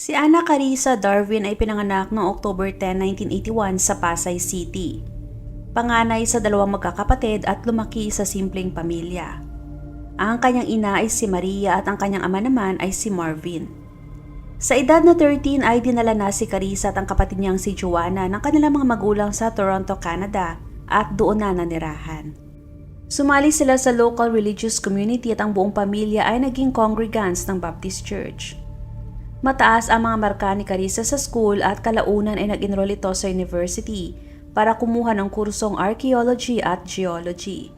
Si Ana Carissa Darwin ay pinanganak noong October 10, 1981 sa Pasay City. Panganay sa dalawang magkakapatid at lumaki sa simpleng pamilya. Ang kanyang ina ay si Maria at ang kanyang ama naman ay si Marvin. Sa edad na 13 ay dinala na si Carissa at ang kapatid niyang si Joanna ng kanilang mga magulang sa Toronto, Canada at doon na nanirahan. Sumali sila sa local religious community at ang buong pamilya ay naging congregants ng Baptist Church. Mataas ang mga marka ni Carissa sa school at kalaunan ay nag-enroll ito sa university para kumuha ng kursong archaeology at geology.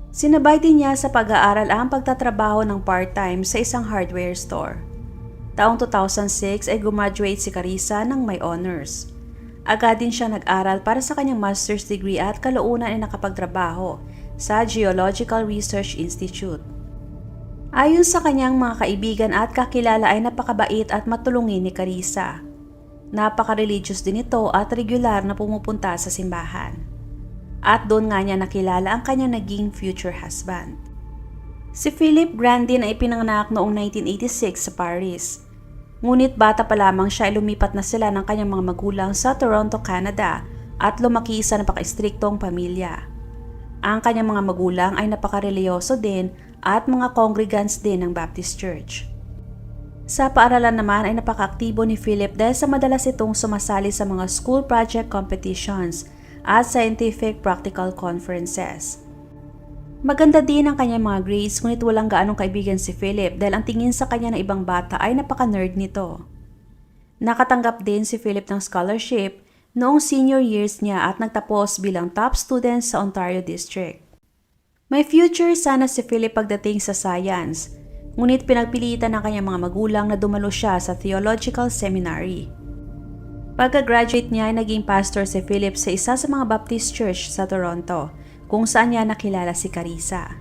Sinabay din niya sa pag-aaral ang pagtatrabaho ng part-time sa isang hardware store. Taong 2006 ay gumraduate si Carissa ng may honors. Agad din siya nag-aral para sa kanyang master's degree at kalaunan ay nakapagtrabaho sa Geological Research Institute. Ayon sa kanyang mga kaibigan at kakilala ay napakabait at matulungin ni Carissa. Napaka-religious din ito at regular na pumupunta sa simbahan. At doon nga niya nakilala ang kanyang naging future husband. Si Philip Grandin ay pinanganak noong 1986 sa Paris. Ngunit bata pa lamang siya ay lumipat na sila ng kanyang mga magulang sa Toronto, Canada at lumaki sa napaka-istriktong pamilya. Ang kanyang mga magulang ay napaka-religyoso din at mga congregants din ng Baptist Church. Sa paaralan naman ay napaka-aktibo ni Philip dahil sa madalas itong sumasali sa mga school project competitions at scientific practical conferences. Maganda din ang kanyang mga grades ngunit walang gaanong kaibigan si Philip dahil ang tingin sa kanya ng ibang bata ay napaka-nerd nito. Nakatanggap din si Philip ng scholarship noong senior years niya at nagtapos bilang top student sa Ontario District. May future sana si Philip pagdating sa science, ngunit pinagpilitan ng kanyang mga magulang na dumalo siya sa theological seminary. Pagka-graduate niya ay naging pastor si Philip sa isa sa mga Baptist Church sa Toronto, kung saan niya nakilala si Carissa.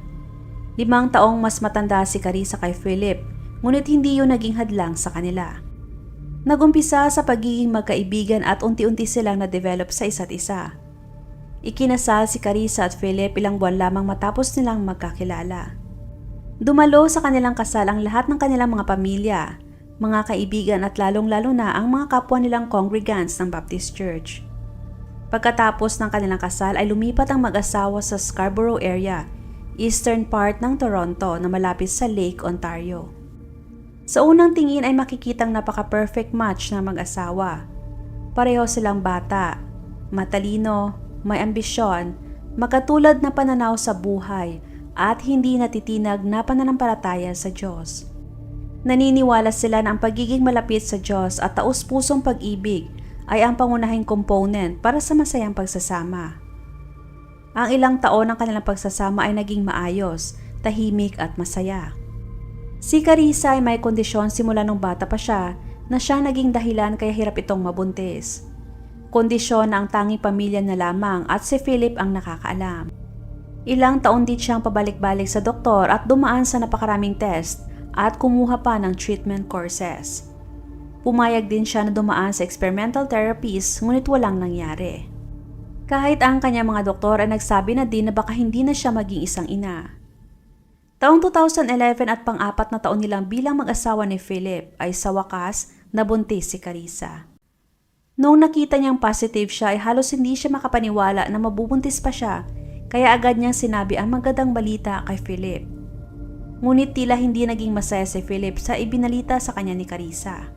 5 taong mas matanda si Carissa kay Philip, ngunit hindi yun naging hadlang sa kanila. Nagumpisa sa pagiging magkaibigan at unti-unti silang na-develop sa isa't isa. Ikinasal si Carissa at Philip ilang buwan lamang matapos nilang magkakilala. Dumalo sa kanilang kasal ang lahat ng kanilang mga pamilya, mga kaibigan at lalong-lalo na ang mga kapwa nilang congregants ng Baptist Church. Pagkatapos ng kanilang kasal ay lumipat ang mag-asawa sa Scarborough area, eastern part ng Toronto na malapit sa Lake Ontario. Sa unang tingin ay makikitang napaka-perfect match ng mag-asawa. Pareho silang bata, matalino, may ambisyon, makatulad na pananaw sa buhay at hindi natitinag na pananampalataya sa Diyos. Naniniwala sila na ang pagiging malapit sa Diyos at taus-pusong pag-ibig ay ang pangunahing component para sa masayang pagsasama. Ang ilang taon ng kanilang pagsasama ay naging maayos, tahimik at masaya. Si Carissa ay may kondisyon simula nung bata pa siya na siyang naging dahilan kaya hirap itong mabuntis. Kondisyon na ang tanging pamilya na lamang at si Philip ang nakakaalam. Ilang taon din siyang pabalik-balik sa doktor at dumaan sa napakaraming test at kumuha pa ng treatment courses. Pumayag din siya na dumaan sa experimental therapies ngunit walang nangyari. Kahit ang kanyang mga doktor ay nagsabi na din na baka hindi na siya maging isang ina. Taong 2011 at pang-4 na taon nilang bilang mag-asawa ni Philip ay sa wakas nabuntis si Carissa. Noong nakita niyang positive siya ay halos hindi siya makapaniwala na mabubuntis pa siya kaya agad niyang sinabi ang magandang balita kay Philip. Ngunit tila hindi naging masaya si Philip sa ibinalita sa kanya ni Carissa.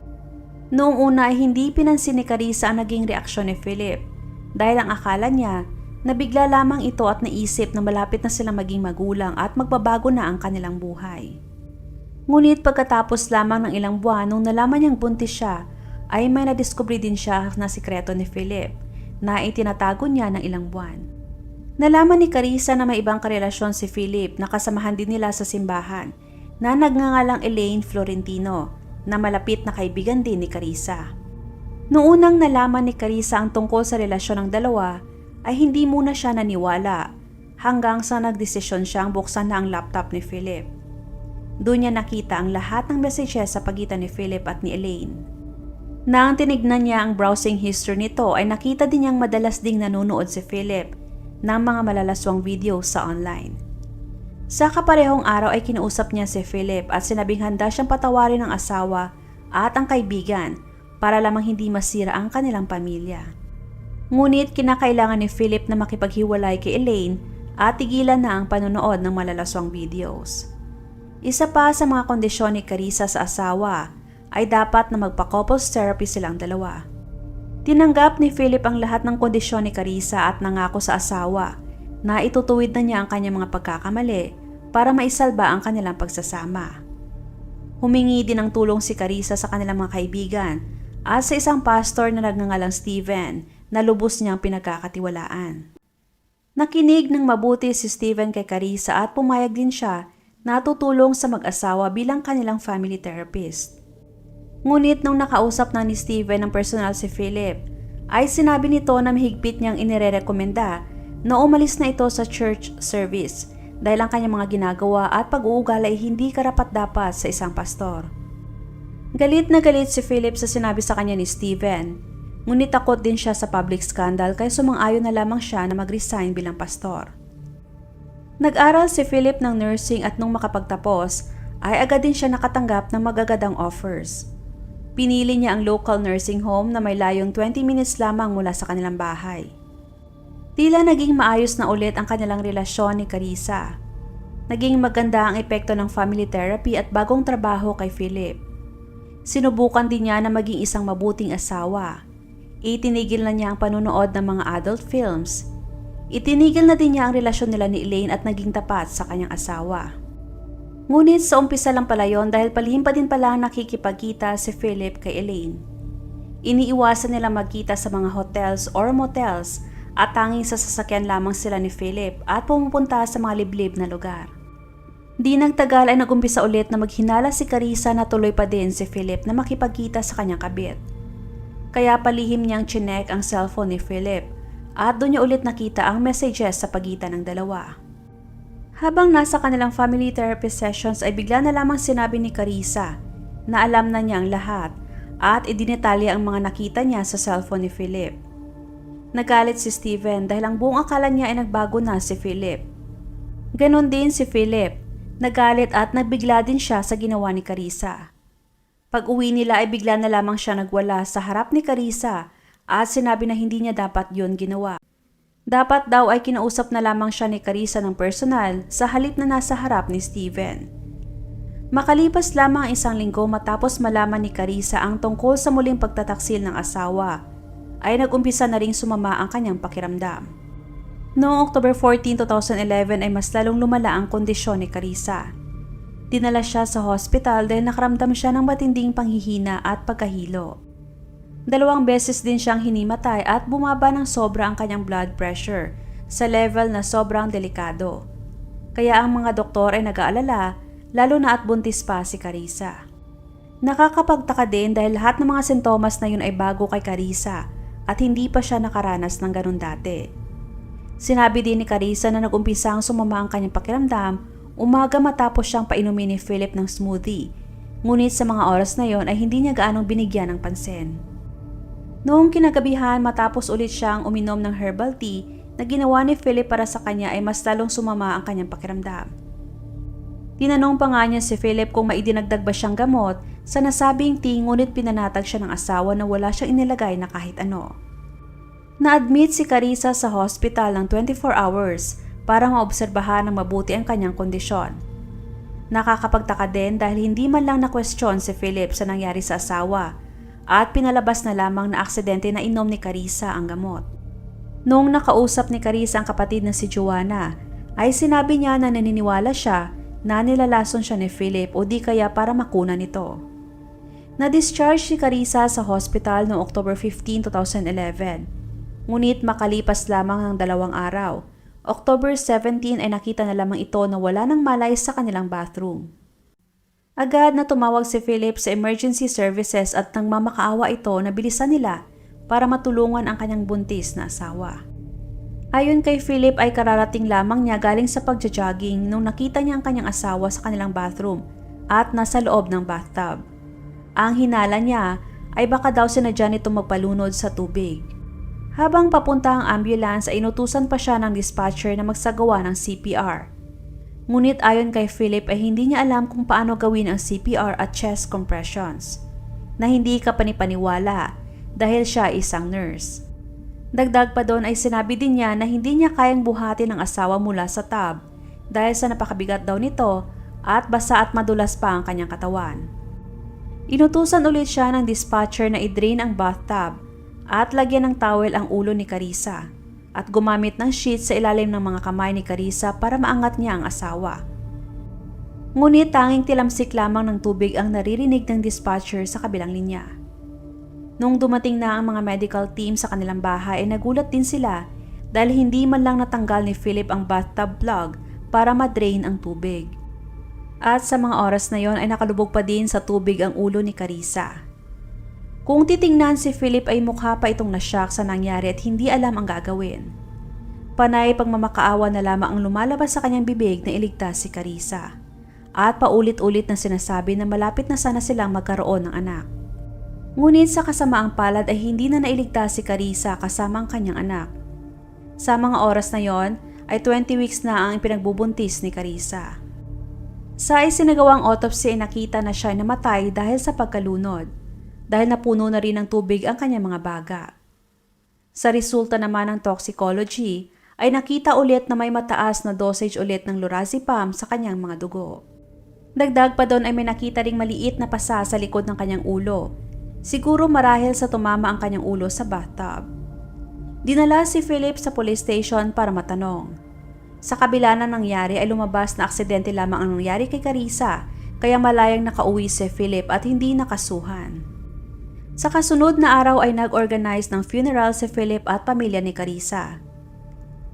Noong una ay hindi pinansin ni Carissa ang naging reaksyon ni Philip dahil ang akala niya na bigla lamang ito at naisip na malapit na silang maging magulang at magbabago na ang kanilang buhay. Ngunit pagkatapos lamang ng ilang buwan nung nalaman niyang buntis siya ay may nadiskubre din siya na sikreto ni Philip na itinatago niya ng ilang buwan. Nalaman ni Carissa na may ibang karelasyon si Philip na kasamahan din nila sa simbahan na nagngangalang Elaine Florentino na malapit na kaibigan din ni Carissa. Noong unang nalaman ni Carissa ang tungkol sa relasyon ng dalawa ay hindi muna siya naniwala hanggang sa nagdesisyon siyang buksan na ang laptop ni Philip. Doon niya nakita ang lahat ng messages sa pagitan ni Philip at ni Elaine. Nang tinignan niya ang browsing history nito ay nakita din niyang madalas ding nanonood si Philip ng mga malalaswang video sa online. Sa kaparehong araw ay kinausap niya si Philip at sinabing handa siyang patawarin ng asawa at ang kaibigan para lamang hindi masira ang kanilang pamilya. Ngunit kinakailangan ni Philip na makipaghiwalay kay Elaine at tigilan na ang panonood ng malalaswang videos. Isa pa sa mga kondisyon ni Carissa sa asawa ay dapat na magpa-couples therapy silang dalawa. Tinanggap ni Philip ang lahat ng kondisyon ni Carissa at nangako sa asawa na itutuwid na niya ang kanyang mga pagkakamali para maisalba ang kanilang pagsasama. Humingi din ng tulong si Carissa sa kanilang mga kaibigan at sa isang pastor na nagngangalang Steven na lubos niyang pinagkakatiwalaan. Nakinig ng mabuti si Steven kay Carissa at pumayag din siya na tutulong sa mag-asawa bilang kanilang family therapist. Ngunit nung nakausap na ni Steven ng personal si Philip, ay sinabi nito na mahigpit niyang inirerekomenda na umalis na ito sa church service dahil ang kanyang mga ginagawa at pag-uugal ay hindi karapat-dapat sa isang pastor. Galit na galit si Philip sa sinabi sa kanya ni Steven, ngunit takot din siya sa public scandal kaya sumang-ayon na lamang siya na mag-resign bilang pastor. Nag-aral si Philip ng nursing at nung makapagtapos ay agad din siya nakatanggap ng magagandang offers. Pinili niya ang local nursing home na may layong 20 minutes lamang mula sa kanilang bahay. Tila naging maayos na ulit ang kanilang relasyon ni Carissa. Naging maganda ang epekto ng family therapy at bagong trabaho kay Philip. Sinubukan din niya na maging isang mabuting asawa. Itinigil na niya ang panunood ng mga adult films. Itinigil na din niya ang relasyon nila ni Elaine at naging tapat sa kanyang asawa. Ngunit sa umpisa lang pala yon dahil palihim pa din pala nakikipagkita si Philip kay Elaine. Iniiwasan nila magkita sa mga hotels or motels at tanging sa sasakyan lamang sila ni Philip at pumupunta sa mga liblib na lugar. Di nagtagal ay nagumpisa ulit na maghinala si Carissa na tuloy pa din si Philip na makipagkita sa kanyang kabit. Kaya palihim niyang chinek ang cellphone ni Philip at doon niya ulit nakita ang messages sa pagitan ng dalawa. Habang nasa kanilang family therapy sessions ay bigla na lamang sinabi ni Carissa na alam na niya ang lahat at idinetalya ang mga nakita niya sa cellphone ni Philip. Nagalit si Steven dahil ang buong akala niya ay nagbago na si Philip. Ganon din si Philip, nagalit at nagbigla din siya sa ginawa ni Carissa. Pag-uwi nila ay bigla na lamang siya nagwala sa harap ni Carissa at sinabi na hindi niya dapat yun ginawa. Dapat daw ay kinausap na lamang siya ni Carissa ng personal sa halip na nasa harap ni Steven. Makalipas lamang ang isang linggo matapos malaman ni Carissa ang tungkol sa muling pagtataksil ng asawa, ay nag-umpisa na ring sumama ang kanyang pakiramdam. Noong October 14, 2011 ay mas lalong lumala ang kondisyon ni Carissa. Dinala siya sa hospital dahil nakaramdam siya ng matinding panghihina at pagkahilo. 2 beses din siyang hinimatay at bumaba ng sobra ang kanyang blood pressure sa level na sobrang delikado. Kaya ang mga doktor ay nag-aalala, lalo na at buntis pa si Carissa. Nakakapagtaka din dahil lahat ng mga sintomas na yun ay bago kay Carissa at hindi pa siya nakaranas ng ganun dati. Sinabi din ni Carissa na nag-umpisa ang sumama ang kanyang pakiramdam umaga matapos siyang painumin ni Philip ng smoothie. Ngunit sa mga oras na yon ay hindi niya gaanong binigyan ng pansin. Noong kinagabihan matapos ulit siyang uminom ng herbal tea na ginawa ni Philip para sa kanya ay mas lalong sumama ang kanyang pakiramdam. Tinanong pa nga niya si Philip kung maidinagdag ba siyang gamot sa nasabing tea ngunit pinanatag siya ng asawa na wala siyang inilagay na kahit ano. Na-admit si Carissa sa hospital ng 24 hours para maobserbahan ng mabuti ang kanyang kondisyon. Nakakapagtaka din dahil hindi man lang na-question si Philip sa nangyari sa asawa at pinalabas na lamang na aksidente na inom ni Carissa ang gamot. Noong nakausap ni Carissa ang kapatid na si Joanna, ay sinabi niya na naniniwala siya na nilalason siya ni Philip o di kaya para makunan ito. Na-discharge si Carissa sa hospital noong October 15, 2011. Ngunit makalipas lamang ng 2 araw, October 17 ay nakita na lamang ito na wala ng malay sa kanilang bathroom. Agad na tumawag si Philip sa emergency services at nang mamakaawa ito na bilisan nila para matulungan ang kanyang buntis na asawa. Ayon kay Philip ay kararating lamang niya galing sa pagja-jogging nung nakita niya ang kanyang asawa sa kanilang bathroom at nasa loob ng bathtub. Ang hinala niya ay baka daw sinadya nitong magpalunod sa tubig. Habang papunta ang ambulance ay inutusan pa siya ng dispatcher na magsagawa ng CPR. Ngunit ayon kay Philip ay hindi niya alam kung paano gawin ang CPR at chest compressions. na hindi ka panipaniwala dahil siya isang nurse. Dagdag pa doon ay sinabi din niya na hindi niya kayang buhatin ang asawa mula sa tub dahil sa napakabigat daw nito at basa at madulas pa ang kanyang katawan. Inutusan ulit siya ng dispatcher na i-drain ang bathtub at lagyan ng towel ang ulo ni Carissa at gumamit ng sheets sa ilalim ng mga kamay ni Carissa para maangat niya ang asawa. Ngunit tanging tilamsik lamang ng tubig ang naririnig ng dispatcher sa kabilang linya. Nung dumating na ang mga medical team sa kanilang bahay ay nagulat din sila dahil hindi man lang natanggal ni Philip ang bathtub plug para ma-drain ang tubig. At sa mga oras na yon ay nakalubog pa din sa tubig ang ulo ni Carissa. Kung titingnan si Philip ay mukha pa itong nashock sa nangyari at hindi alam ang gagawin. Panay pagmamakaawa na lamang ang lumalabas sa kanyang bibig na iligtas si Carissa. At paulit-ulit na sinasabi na malapit na sana silang magkaroon ng anak. Ngunit sa kasamaang palad ay hindi na nailigtas si Carissa kasama ang kanyang anak. Sa mga oras na yon ay 20 weeks na ang ipinagbubuntis ni Carissa. Sa isinagawang autopsy ay nakita na siya ay namatay dahil sa pagkalunod dahil napuno na rin ng tubig ang kanyang mga baga. Sa resulta naman ng toxicology ay nakita ulit na may mataas na dosage ulit ng lorazepam sa kanyang mga dugo. Dagdag pa doon ay may nakita ring maliit na pasa sa likod ng kanyang ulo. Siguro marahil sa tumama ang kanyang ulo sa bathtub. Dinala si Philip sa police station para matanong. Sa kabila na nangyari ay lumabas na aksidente lamang ang nangyari kay Carissa kaya malayang nakauwi si Philip at hindi nakasuhan. Sa kasunod na araw ay nag-organize ng funeral si Philip at pamilya ni Carissa.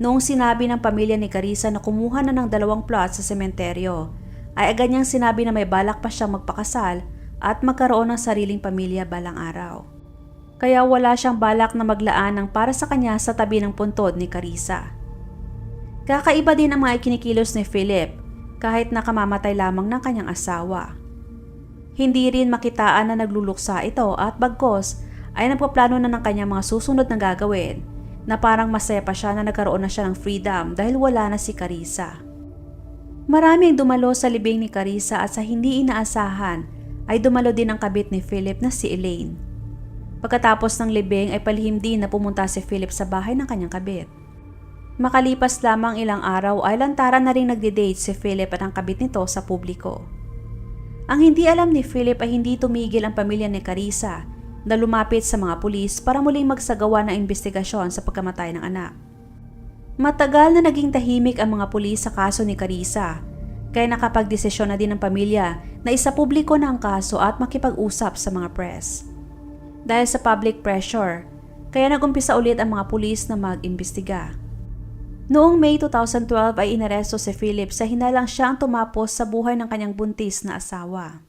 Noong sinabi ng pamilya ni Carissa na kumuha na ng 2 plot sa sementeryo, ay agad niyang sinabi na may balak pa siyang magpakasal at magkaroon ng sariling pamilya balang araw. Kaya wala siyang balak na maglaan ng para sa kanya sa tabi ng puntod ni Carissa. Kakaiba din ang mga ikinikilos ni Philip kahit nakamamatay lamang ng kanyang asawa. Hindi rin makitaan na nagluluksa ito at bagkos ay nagpaplano na ng kanyang mga susunod na gagawin na parang masaya pa siya na nagkaroon na siya ng freedom dahil wala na si Carissa. Maraming dumalo sa libing ni Carissa at sa hindi inaasahan ay dumalo din ang kabit ni Philip na si Elaine. Pagkatapos ng libing ay palihim din na pumunta si Philip sa bahay ng kanyang kabit. Makalipas lamang ilang araw ay lantaran na rin nagde-date si Philip at ang kabit nito sa publiko. Ang hindi alam ni Philip ay hindi tumigil ang pamilya ni Carissa na lumapit sa mga pulis para muling magsagawa ng investigasyon sa pagkamatay ng anak. Matagal na naging tahimik ang mga pulis sa kaso ni Carissa, kaya nakapagdesisyon na din ang pamilya na isapubliko na ang kaso at makipag-usap sa mga press. Dahil sa public pressure, kaya nagumpisa ulit ang mga pulis na mag-imbestiga. Noong May 2012 ay inaresto si Philip sa hinalang siyang tumapos sa buhay ng kanyang buntis na asawa.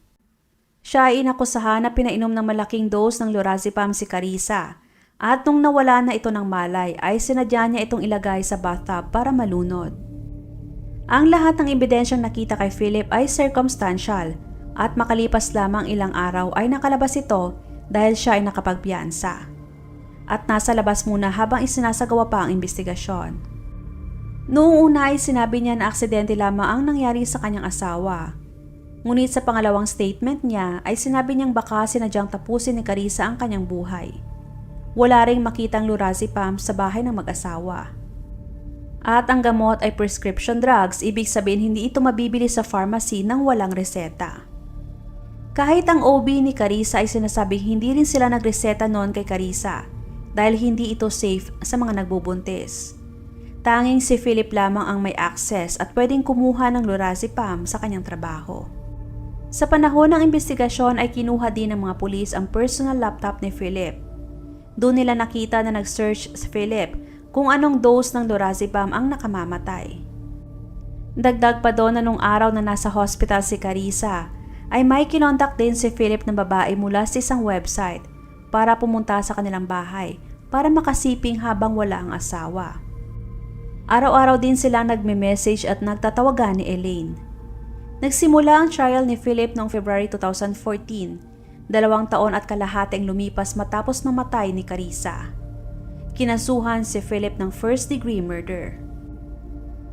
Siya ay inakusahan na pinainom ng malaking dose ng lorazepam si Carissa at nung nawala na ito ng malay ay sinadya niya itong ilagay sa bathtub para malunod. Ang lahat ng ebidensyang nakita kay Philip ay circumstantial at makalipas lamang ilang araw ay nakalabas ito dahil siya ay nakapagpiyansa. At nasa labas muna habang isinasagawa pa ang investigasyon. Noong una ay sinabi niya na aksidente lamang ang nangyari sa kanyang asawa. Ngunit sa pangalawang statement niya ay sinabi niyang baka sinadyang tapusin ni Carissa ang kanyang buhay. Wala ring makitang lorazepam sa bahay ng mag-asawa. At ang gamot ay prescription drugs, ibig sabihin hindi ito mabibili sa pharmacy nang walang reseta. Kahit ang OB ni Carissa ay sinasabing hindi rin sila nagreseta noon kay Carissa dahil hindi ito safe sa mga nagbubuntis. Tanging si Philip lamang ang may access at pwedeng kumuha ng lorazepam sa kanyang trabaho. Sa panahon ng investigasyon ay kinuha din ng mga pulis ang personal laptop ni Philip. Doon nila nakita na nag-search si Philip kung anong dose ng lorazepam ang nakamamatay. Dagdag pa doon na nung araw na nasa hospital si Carissa, ay may kinontak din si Philip na babae mula sa isang website para pumunta sa kanilang bahay para makasiping habang wala ang asawa. Araw-araw din silang nagme-message at nagtatawagan ni Elaine. Nagsimula ang trial ni Philip noong February 2014, 2 taon at kalahati ang lumipas matapos mamatay ni Carissa. Kinasuhan si Philip ng first-degree murder.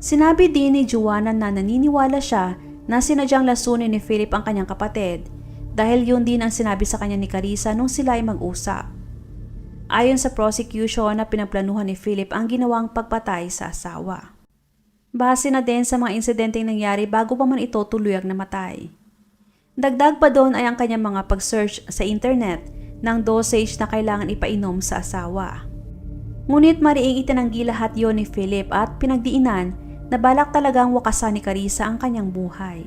Sinabi din ni Joanna na naniniwala siya na sinadyang lasunin ni Philip ang kanyang kapatid dahil yun din ang sinabi sa kanya ni Carissa nung sila ay mag-usap. Ayon sa prosecution na pinagplanuhan ni Philip ang ginawang pagpatay sa asawa. Base na din sa mga insidenteng nangyari bago pa man ito tuluyang namatay. Dagdag pa doon ay ang kanyang mga pag-search sa internet ng dosage na kailangan ipainom sa asawa. Ngunit mariing itinanggi lahat yon ni Philip at pinagdiinan na balak talagang wakasan ni Carissa ang kanyang buhay.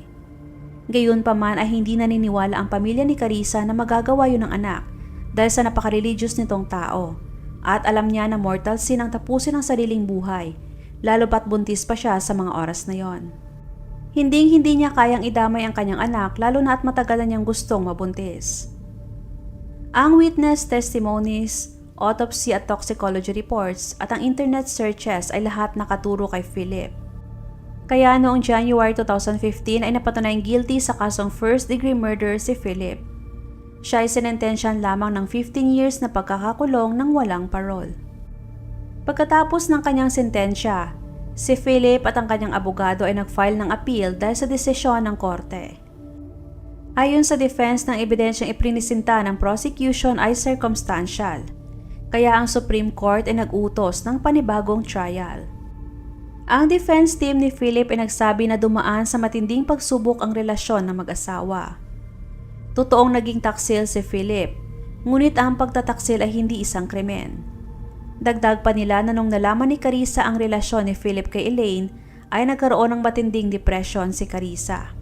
Gayunpaman ay hindi naniniwala ang pamilya ni Carissa na magagawa yun ng anak dahil sa napaka-religious nitong tao at alam niya na mortal sin ang tapusin ang sariling buhay, lalo pat buntis pa siya sa mga oras na yon. Hindi niya kayang idamay ang kanyang anak lalo na at matagal na niyang gustong mabuntis. Ang witness testimonies, autopsy at toxicology reports at ang internet searches ay lahat nakaturo kay Philip. Kaya noong January 2015 ay napatunayang guilty sa kasong first-degree murder si Philip. Siya ay sinentensyahan lamang ng 15 years na pagkakakulong ng walang parol. Pagkatapos ng kanyang sentensya, si Philip at ang kanyang abogado ay nag-file ng appeal dahil sa desisyon ng korte. Ayon sa defense, ng ebidensyang iprinisinta ng prosecution ay circumstantial, kaya ang Supreme Court ay nag-utos ng panibagong trial. Ang defense team ni Philip ay nagsabi na dumaan sa matinding pagsubok ang relasyon ng mag-asawa. Totoong naging taksil si Philip, ngunit ang pagtataksil ay hindi isang krimen. Dagdag pa nila na nung nalaman ni Carissa ang relasyon ni Philip kay Elaine, ay nagkaroon ng matinding depression si Carissa.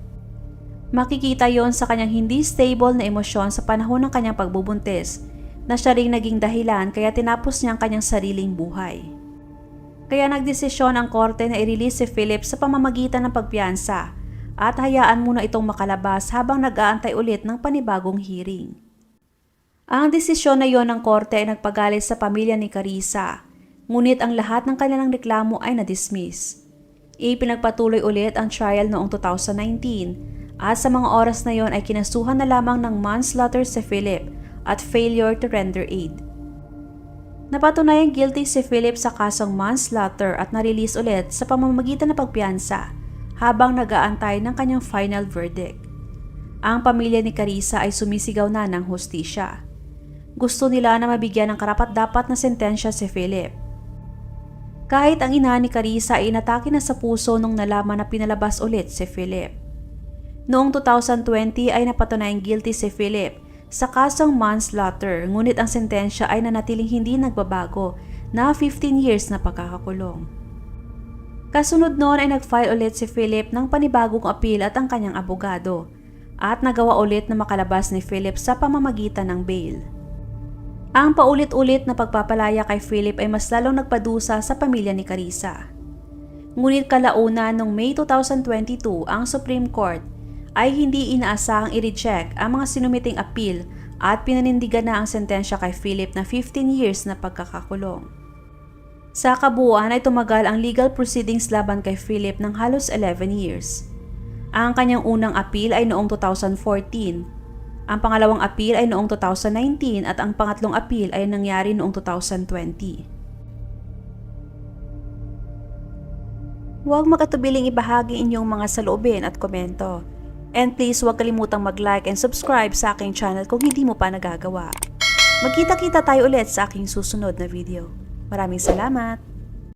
Makikita yon sa kanyang hindi stable na emosyon sa panahon ng kanyang pagbubuntis, na siya ring naging dahilan kaya tinapos niya ang kanyang sariling buhay. Kaya nagdesisyon ang korte na i-release si Philip sa pamamagitan ng pagpiyansa at hayaan muna itong makalabas habang nag-aantay ulit ng panibagong hearing. Ang desisyon na yon ng korte ay nagpagalit sa pamilya ni Carissa, ngunit ang lahat ng kanilang reklamo ay na-dismiss. Ipinagpatuloy ulit ang trial noong 2019 at sa mga oras na yon ay kinasuhan na lamang ng manslaughter si Philip at failure to render aid. Napatunayang guilty si Philip sa kasong manslaughter at na-release ulit sa pamamagitan ng pagpiyansa habang nag-aantay ng kanyang final verdict. Ang pamilya ni Carissa ay sumisigaw na ng hustisya. Gusto nila na mabigyan ng karapat-dapat na sentensya si Philip. Kahit ang ina ni Carissa ay inatake na sa puso nung nalaman na pinalabas ulit si Philip. Noong 2020 ay napatunayang guilty si Philip sa kasong manslaughter, ngunit ang sentensya ay nanatiling hindi nagbabago na 15 years na pagkakakulong. Kasunod noon ay nag-file ulit si Philip ng panibagong appeal at ang kanyang abogado at nagawa ulit na makalabas ni Philip sa pamamagitan ng bail. Ang paulit-ulit na pagpapalaya kay Philip ay mas lalong nagpadusa sa pamilya ni Carissa. Ngunit kalaunan noong May 2022 ang Supreme Court ay hindi inaasahang i-reject ang mga sinumiting appeal at pinanindigan na ang sentensya kay Philip na 15 years na pagkakakulong. Sa kabuuan ay tumagal ang legal proceedings laban kay Philip ng halos 11 years. Ang kanyang unang appeal ay noong 2014, ang pangalawang appeal ay noong 2019 at ang pangatlong appeal ay nangyari noong 2020. Huwag magatubiling ibahagi inyong mga saloobin at komento. And please huwag kalimutang mag-like and subscribe sa aking channel kung hindi mo pa nagagawa. Magkita-kita tayo ulit sa aking susunod na video. Maraming salamat!